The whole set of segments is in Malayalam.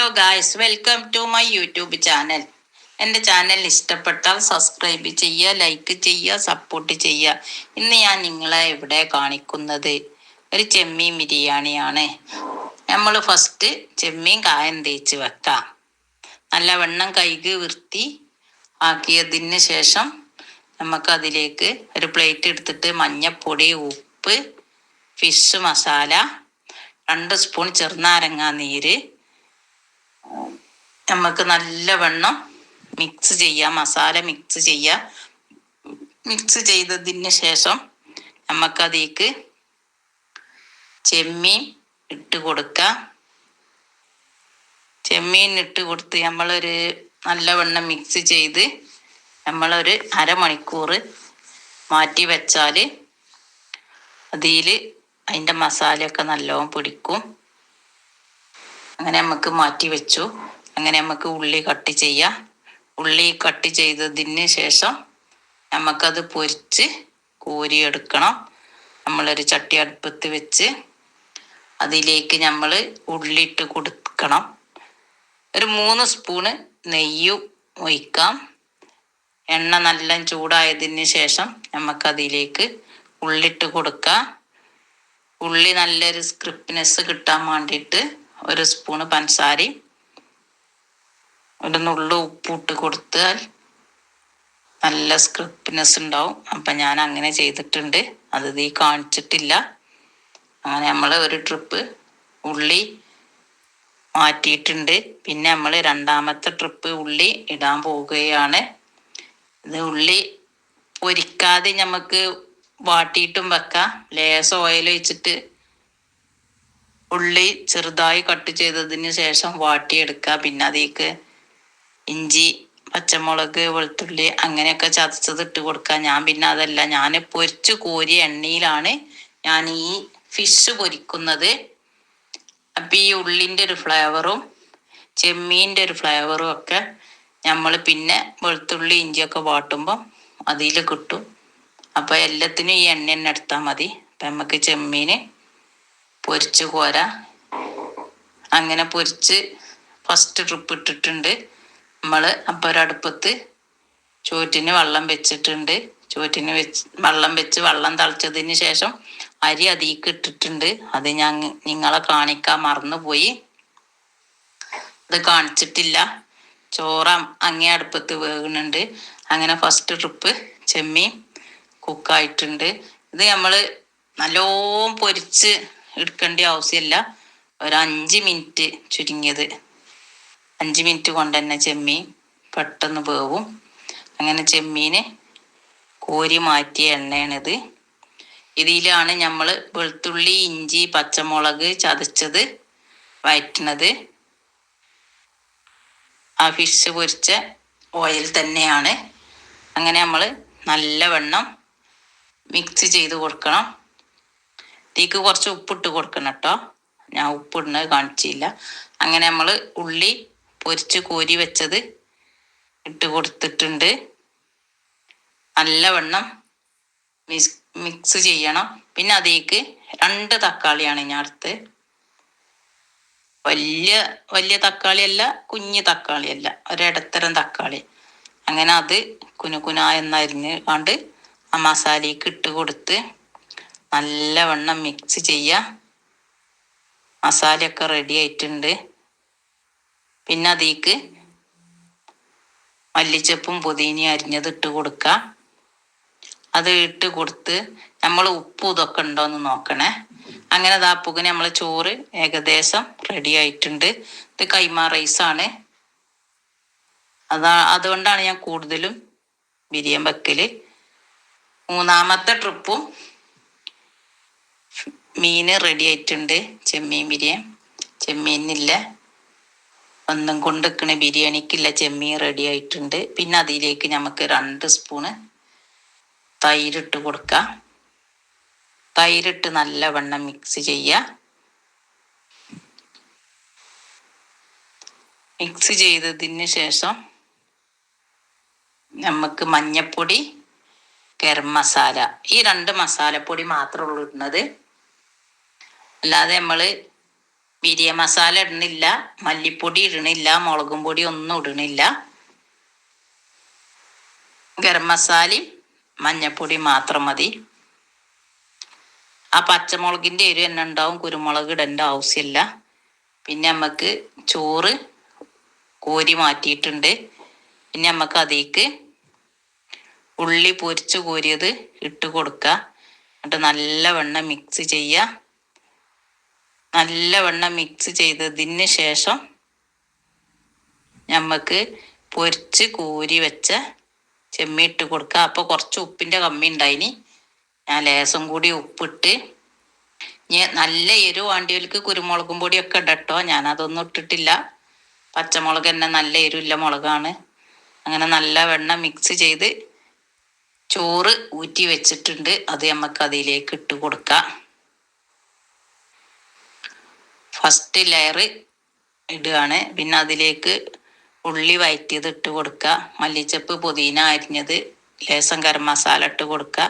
Hello guys, welcome to my YouTube channel. എൻ്റെ ചാനൽ ഇഷ്ടപ്പെട്ടാൽ സബ്സ്ക്രൈബ് ചെയ്യുക, ലൈക്ക് ചെയ്യുക, സപ്പോർട്ട് ചെയ്യുക. ഇന്ന് ഞാൻ നിങ്ങളെ ഇവിടെ കാണിക്കുന്നത് ഒരു ചെമ്മീൻ ബിരിയാണിയാണ്. നമ്മൾ ഫസ്റ്റ് ചെമ്മീൻ കായം തേച്ച് വെക്കാം. നല്ലവണ്ണം കഴുകി വൃത്തി ആക്കിയതിന് ശേഷം നമുക്കതിലേക്ക് ഒരു പ്ലേറ്റ് എടുത്തിട്ട് മഞ്ഞൾപ്പൊടി, ഉപ്പ്, ഫിഷ് മസാല, 2 സ്പൂൺ ചെറുനാരങ്ങ നീര് നമുക്ക് നല്ലവണ്ണം മിക്സ് ചെയ്യാം. മസാല മിക്സ് ചെയ്യാം. മിക്സ് ചെയ്തതിന് ശേഷം നമുക്കതിലേക്ക് ചെമ്മീൻ ഇട്ട് കൊടുക്കാം. ചെമ്മീൻ ഇട്ട് കൊടുത്ത് നമ്മളൊരു നല്ലവണ്ണം മിക്സ് ചെയ്ത് നമ്മളൊരു അരമണിക്കൂർ മാറ്റി വെച്ചാൽ അതിൽ അതിൻ്റെ മസാലയൊക്കെ നല്ലോണം പിടിക്കും. അങ്ങനെ നമുക്ക് മാറ്റി വെച്ചു. അങ്ങനെ നമുക്ക് ഉള്ളി കട്ട് ചെയ്യാം. ഉള്ളി കട്ട് ചെയ്തതിന് ശേഷം നമുക്കത് പൊരിച്ച് കോരിയെടുക്കണം. നമ്മളൊരു ചട്ടി അടുപ്പത്ത് വെച്ച് അതിലേക്ക് നമ്മൾ ഉള്ളിയിട്ട് കൊടുക്കണം. ഒരു 3 സ്പൂണ് നെയ്യ് ഒഴിക്കാം. എണ്ണ നല്ല ചൂടായതിന് ശേഷം നമുക്കതിലേക്ക് ഉള്ളിയിട്ട് കൊടുക്കാം. ഉള്ളി നല്ലൊരു ക്രിസ്പിനെസ് കിട്ടാൻ വേണ്ടിയിട്ട് 1 സ്പൂണ് പഞ്ചസാരയും ഒരു നുള്ളു ഉപ്പിട്ട് കൊടുത്താൽ നല്ല ക്രിസ്പിനെസ് ഉണ്ടാവും. അപ്പം ഞാൻ അങ്ങനെ ചെയ്തിട്ടുണ്ട്. അത് ഈ കാണിച്ചിട്ടില്ല. അങ്ങനെ നമ്മൾ ഒരു ട്രിപ്പ് ഉള്ളി മാറ്റിയിട്ടുണ്ട്. പിന്നെ നമ്മൾ രണ്ടാമത്തെ ട്രിപ്പ് ഉള്ളി ഇടാൻ പോവുകയാണ്. ഇത് ഉള്ളി പൊരിക്കാതെ നമുക്ക് വാട്ടിയിട്ടും വെക്കാം. ലേശം ഓയിൽ ഒഴിച്ചിട്ട് ഉള്ളി ചെറുതായി കട്ട് ചെയ്തതിന് ശേഷം വാട്ടിയെടുക്കുക. പിന്നെ അതിലേക്ക് ഇഞ്ചി, പച്ചമുളക്, വെളുത്തുള്ളി അങ്ങനെയൊക്കെ ചതച്ചത് ഇട്ട് കൊടുക്കുക. ഞാൻ പിന്നെ അതല്ല, ഞാൻ പൊരിച്ച് കോരിയ എണ്ണയിലാണ് ഞാൻ ഈ ഫിഷ് പൊരിക്കുന്നത്. അപ്പം ഈ ഉള്ളിൻ്റെ ഒരു ഫ്ലേവറും ചെമ്മീൻ്റെ ഒരു ഫ്ലേവറും ഒക്കെ നമ്മൾ പിന്നെ വെളുത്തുള്ളി ഇഞ്ചിയൊക്കെ വാട്ടുമ്പം അതിൽ കിട്ടും. അപ്പോൾ എല്ലാത്തിനും ഈ എണ്ണ തന്നെ എടുത്താൽ മതി. അപ്പം നമുക്ക് ചെമ്മീൻ പൊരിച്ച് കോരാ. അങ്ങനെ പൊരിച്ച് ഫസ്റ്റ് ട്രിപ്പ് ഇട്ടിട്ടുണ്ട് നമ്മൾ. അപ്പോൾ ഒരടുപ്പത്ത് ചോറ്റിന് വെള്ളം വെച്ചിട്ടുണ്ട്. ചോറ്റിന് വെള്ളം വെച്ച് വെള്ളം തിളച്ചതിന് ശേഷം അരി അതിലേക്ക് ഇട്ടിട്ടുണ്ട്. അത് ഞാൻ നിങ്ങളെ കാണിക്കാൻ മറന്നുപോയി. അത് കാണിച്ചിട്ടില്ല. ചോറ് അങ്ങേ അടുപ്പത്ത് വേകുന്നുണ്ട്. അങ്ങനെ ഫസ്റ്റ് ട്രിപ്പ് ചെമ്മീൻ കുക്കായിട്ടുണ്ട്. ഇത് നമ്മൾ നല്ലോണം പൊരിച്ച് എടുക്കേണ്ട ആവശ്യമില്ല. ഒരു 5 മിനിറ്റ്, ചുരുങ്ങിയത് 5 മിനിറ്റ് കൊണ്ട് തന്നെ ചെമ്മീൻ പെട്ടെന്ന് വേവും. അങ്ങനെ ചെമ്മീൻ കോരി മാറ്റിയ എണ്ണയാണിത്. ഇതിലാണ് നമ്മൾ വെളുത്തുള്ളി, ഇഞ്ചി, പച്ചമുളക് ചതച്ചത് വഴറ്റുന്നത്. ആ ഫിഷ് പൊരിച്ച ഓയിൽ തന്നെയാണ്. അങ്ങനെ നമ്മൾ നല്ലവണ്ണം മിക്സ് ചെയ്ത് കൊടുക്കണം. ഇതിലേക്ക് കുറച്ച് ഉപ്പിട്ട് കൊടുക്കണം കേട്ടോ. ഞാൻ ഉപ്പിടുന്നത് കാണിച്ചില്ല. അങ്ങനെ നമ്മൾ ഉള്ളി പൊരിച്ച് കോരി വെച്ചത് ഇട്ട് കൊടുത്തിട്ടുണ്ട്. നല്ലവണ്ണം മിക്സ് ചെയ്യണം. പിന്നെ അതിലേക്ക് 2 തക്കാളിയാണ് ഞാൻ എടുത്ത്. വലിയ തക്കാളിയല്ല, കുഞ്ഞു തക്കാളിയല്ല, ഒരിടത്തരം തക്കാളി. അങ്ങനെ അത് കുനുകുന എന്നരിഞ്ഞ് കൊണ്ട് ആ മസാലയ്ക്ക് ഇട്ട് കൊടുത്ത് നല്ലവണ്ണം മിക്സ് ചെയ്യുക. മസാലയൊക്കെ റെഡി ആയിട്ടുണ്ട്. പിന്നെ അതിലേക്ക് മല്ലിച്ചപ്പും പുതിനയും അരിഞ്ഞത് ഇട്ട് കൊടുക്കുക. അത് ഇട്ട് കൊടുത്ത് നമ്മൾ ഉപ്പും ഇതൊക്കെ ഉണ്ടോയെന്ന് നോക്കണേ. അങ്ങനെ ദാപ്പുകിന് നമ്മൾ ചോറ് ഏകദേശം റെഡി ആയിട്ടുണ്ട്. ഇത് കൈമ റൈസാണ്. അതുകൊണ്ടാണ് ഞാൻ കൂടുതലും ബിരിയാണി വെക്കല്. 3-ാമത്തെ ട്രിപ്പും മീൻ റെഡി ആയിട്ടുണ്ട്. ചെമ്മീൻ ബിരിയാണി. ചെമ്മീനില്ല ഒന്നും കൊണ്ടിരിക്കണ ബിരിയാണിക്കില്ല, ചെമ്മീൻ റെഡി ആയിട്ടുണ്ട്. പിന്നെ അതിലേക്ക് നമുക്ക് 2 സ്പൂണ് തൈരിട്ട് കൊടുക്കാം. തൈരിട്ട് നല്ലവണ്ണം മിക്സ് ചെയ്യുക. മിക്സ് ചെയ്തതിന് ശേഷം നമുക്ക് മഞ്ഞപ്പൊടി, ഗരം മസാല, ഈ 2 മസാലപ്പൊടി മാത്രമേ ഉള്ളൂ ഇടുന്നത്. അല്ലാതെ നമ്മൾ ബിരിയാണി മസാല ഇടണില്ല, മല്ലിപ്പൊടി ഇടണില്ല, മുളകും പൊടി ഒന്നും ഇടണില്ല. ഗരം മസാലയും മഞ്ഞപ്പൊടി മാത്രം മതി. ആ പച്ചമുളകിൻ്റെ എരിവ് തന്നെ ഉണ്ടാവും, കുരുമുളക് ഇടേണ്ട ആവശ്യമില്ല. പിന്നെ നമുക്ക് ചോറ് കോരി മാറ്റിയിട്ടുണ്ട്. പിന്നെ നമുക്ക് അതിലേക്ക് ഉള്ളി പൊരിച്ച് കോരിയത് ഇട്ട് കൊടുക്കുക. എന്നിട്ട് നല്ലവണ്ണം മിക്സ് ചെയ്യുക. നല്ലവണ്ണം മിക്സ് ചെയ്തതിന് ശേഷം നമുക്ക് പൊരിച്ച് കോരി വെച്ച ചെമ്മീൻ ഇട്ട് കൊടുക്കുക. അപ്പോൾ കുറച്ച് ഉപ്പിൻ്റെ കമ്മി ഉണ്ടായിനി, ഞാൻ ലേശം കൂടി ഉപ്പിട്ട്. നല്ല എരിവ് വേണ്ടിയവർക്ക് കുരുമുളകും പൊടിയൊക്കെ ഇടട്ടോ, ഞാനതൊന്നും ഇട്ടിട്ടില്ല. പച്ചമുളക് തന്നെ നല്ല എരിവില്ല മുളകാണ്. അങ്ങനെ നല്ലവണ്ണം മിക്സ് ചെയ്ത് ചോറ് ഊറ്റി വെച്ചിട്ടുണ്ട്. അത് നമുക്ക് അതിലേക്ക് ഇട്ട് കൊടുക്കാം. ഫസ്റ്റ് ലെയർ ഇടുകയാണ്. പിന്നെ അതിലേക്ക് ഉള്ളി വഴറ്റിയത് ഇട്ട് കൊടുക്കുക, മല്ലിച്ചപ്പ് പുതിന അരിഞ്ഞത്, ലേശം ഗരം മസാല ഇട്ട് കൊടുക്കുക.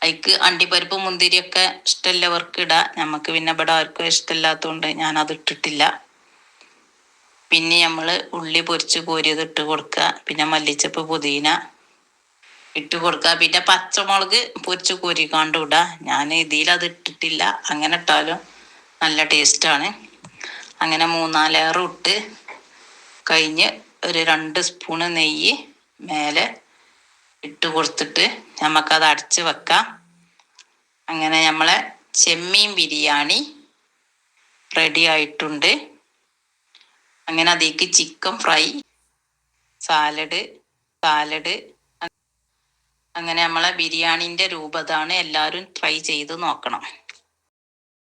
അതിക്ക് അണ്ടിപ്പരിപ്പ് മുന്തിരിയൊക്കെ ഇഷ്ടമുള്ളവർക്ക് ഇടാം. നമുക്ക് പിന്നെ ഇവിടെ ആർക്കും ഇഷ്ടമില്ലാത്തതുകൊണ്ട് ഞാനത് ഇട്ടിട്ടില്ല. പിന്നെ നമ്മൾ ഉള്ളി പൊരിച്ച് കോരിയത് ഇട്ട് കൊടുക്കുക. പിന്നെ മല്ലിച്ചപ്പ് പുതിന ഇട്ട് കൊടുക്കുക. പിന്നെ പച്ചമുളക് പൊരിച്ച് കോരിക്കാണ്ട് ഇടുക. ഞാൻ ഇതിലത് ഇട്ടിട്ടില്ല, അങ്ങനെ ഇട്ടാലും നല്ല ടേസ്റ്റാണ്. അങ്ങനെ 3-4 ലെയർ ഇട്ട് കഴിഞ്ഞ് ഒരു 2 സ്പൂണ് നെയ്യ് മേലെ ഇട്ട് കൊടുത്തിട്ട് നമുക്കത് അടച്ച് വെക്കാം. അങ്ങനെ നമ്മളെ ചെമ്മീൻ ബിരിയാണി റെഡി ആയിട്ടുണ്ട്. അങ്ങനെ അതിലേക്ക് ചിക്കൻ ഫ്രൈ, സാലഡ് അങ്ങനെ നമ്മളെ ബിരിയാണീൻ്റെ രൂപതാണ്. എല്ലാവരും ട്രൈ ചെയ്ത് നോക്കണം.